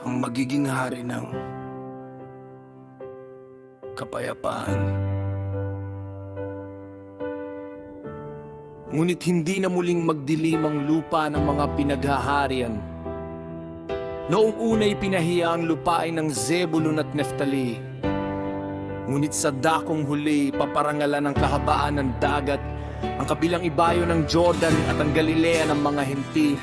ang magiging hari ng kapayapaan. Ngunit hindi na muling magdilim ang lupa ng mga pinaghaharian. Noong una'y pinahiya ang lupain ng Zebulun at Neftali. Ngunit sa dakong huli, paparangalan ng kahabaan ng dagat, ang kabilang ibayo ng Jordan at ang Galilea ng mga Hentil.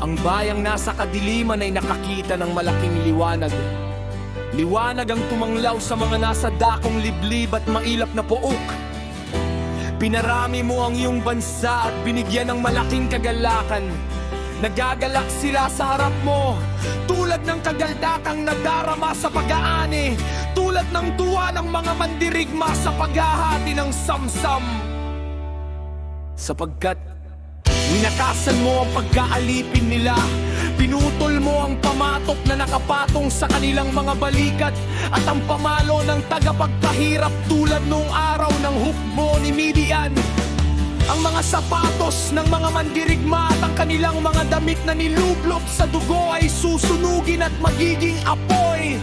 Ang bayang nasa kadiliman ay nakakita ng malaking liwanag. Liwanag ang tumanglaw sa mga nasa dakong liblib at mailap na pook. Pinarami mo ang iyong bansa at binigyan ng malaking kagalakan. Nagagalak sila sa harap mo, tulad ng kagaldakang nadarama sa pag-aani, tulad ng tuwa ng mga mandirigma sa paghahati ng samsam. Sapagkat winakasan mo ang pagkaalipin nila, pinutol mo ang pamatok na nakapatong sa kanilang mga balikat, at ang pamalo ng tagapagpahirap tulad noong araw ng hukbo ni Midian. Ang mga sapatos ng mga mandirigma at ang kanilang mga damit na nilublob sa dugo ay susunugin at magiging apoy.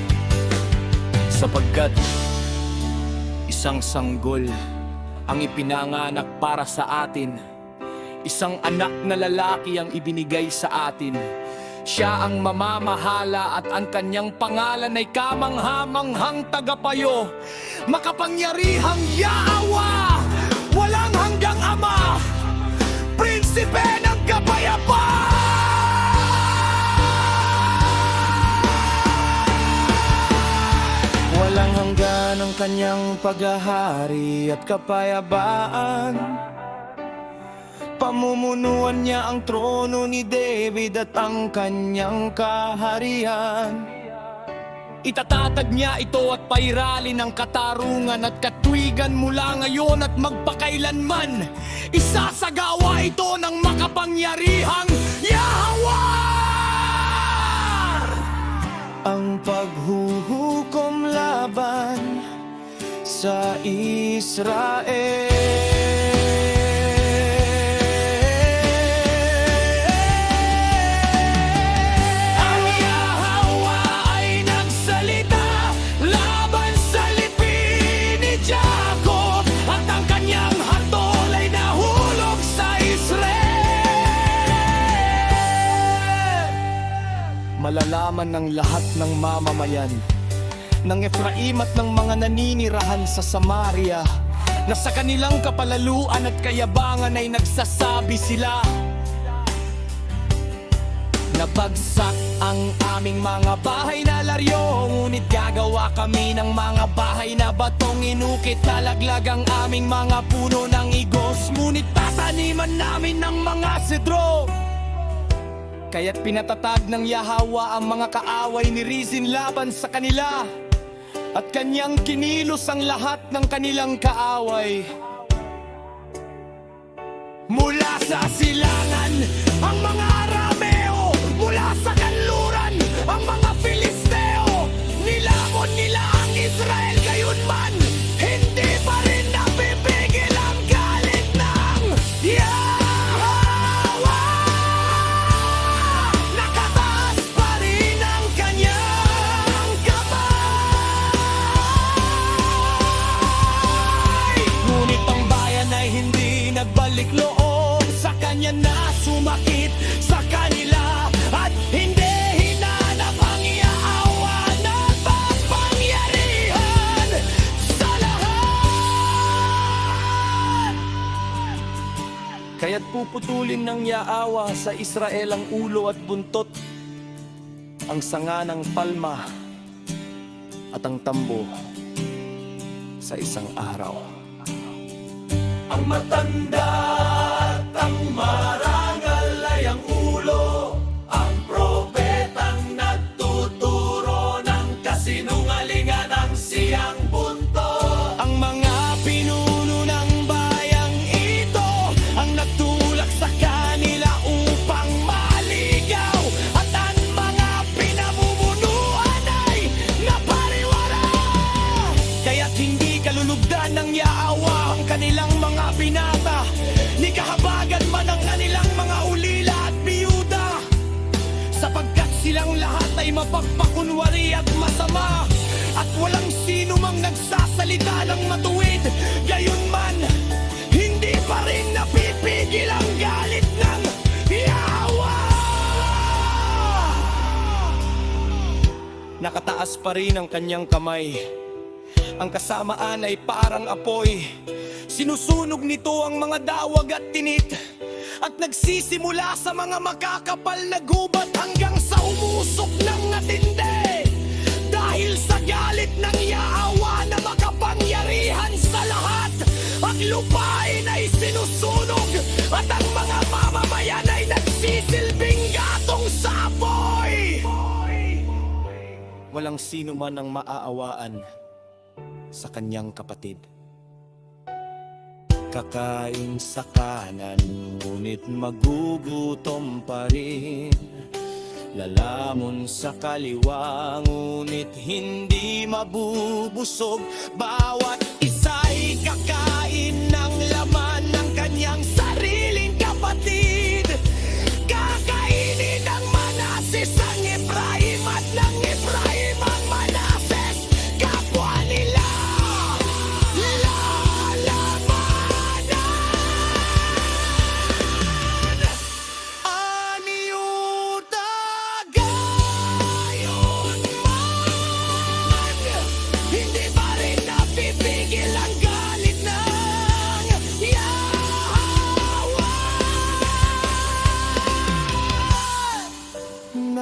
Sapagkat isang sanggol ang ipinanganak para sa atin, isang anak na lalaki ang ibinigay sa atin. Siya ang mamamahala at ang kanyang pangalan ay kamanghamanghang tagapayo, makapangyarihang Yahweh, walang hanggang Ama, Prinsipe ng kapayapaan. Walang hanggan ang kanyang paghahari at kapayapaan. Pamumunuan niya ang trono ni David at ang kanyang kaharian. Itatatag niya ito at pairalin ng katarungan at katwigan mula ngayon at magpakailanman. Isasagawa ito ng makapangyarihang Yahweh! Ang paghuhukom laban sa Israel. Malalaman ng lahat ng mamamayan ng Efraim at ng mga naninirahan sa Samaria na sa kanilang kapalaluan at kayabangan ay nagsasabi sila, nabagsak ang aming mga bahay na laryo, ngunit gagawa kami ng mga bahay na batong. Inukit na laglag ang aming mga puno ng igos, ngunit tataniman namin ng mga sedro. Kaya't pinatatag ng Yahweh ang mga kaaway ni Rezin laban sa kanila, at kanyang kinilos ang lahat ng kanilang kaaway. Mula sa silangan, ang mga Arameo, mula sa kanluran, ang mga Filisteo, nilamon nila ang Israel, gayunman hindi pa rin napipigil ang galit ng Yahweh. Nagbalik loob sa kanya na sumakit sa kanila, at hindi hinanap ang Yahweh na pagpangyarihan sa lahat. Kaya't puputulin ng Yahweh sa Israel ang ulo at buntot, ang sanga ng palma at ang tambo sa isang araw. Ang matanda at ang marangal ay ang ulo, ang propetang nagtuturo ng kasinungalingan ang siyang bunto. Ang mga pinuno ng bayang ito ang nagtulak sa kanila upang maligaw, at ang mga pinamumunuan ay napariwara. Kaya't hindi kalulugdan ng Yahweh ang kanilang mga binata, pagpakunwari at masama. At walang sino mang nagsasalita ng matuwid. Gayunman, hindi pa rin napipigil ang galit ng Yahweh. Nakataas pa rin ang kanyang kamay. Ang kasamaan ay parang apoy. Sinusunog nito ang mga dawag at tinit. At nagsisimula sa mga makakapal na gubat hanggang sa umusok ng matindi. Dahil sa galit ng Yahweh na makapangyarihan sa lahat, ang lupain ay sinusunog at ang mga mamamayan ay nagsisilbing gatong sa apoy. Walang sino man ang maaawaan sa kanyang kapatid. Kakain sa kanan, ngunit magugutom pa rin. Lalamon sa kaliwa, ngunit hindi mabubusog. Bawat isa'y kakain ng laman ng kanyang sariling kapatid. Kakainin ng Manases ang Efraim at ng Efraim ang Manases. Kapwa nila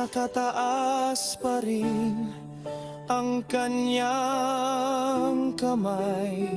nakataas pa rin ang kanyang kamay.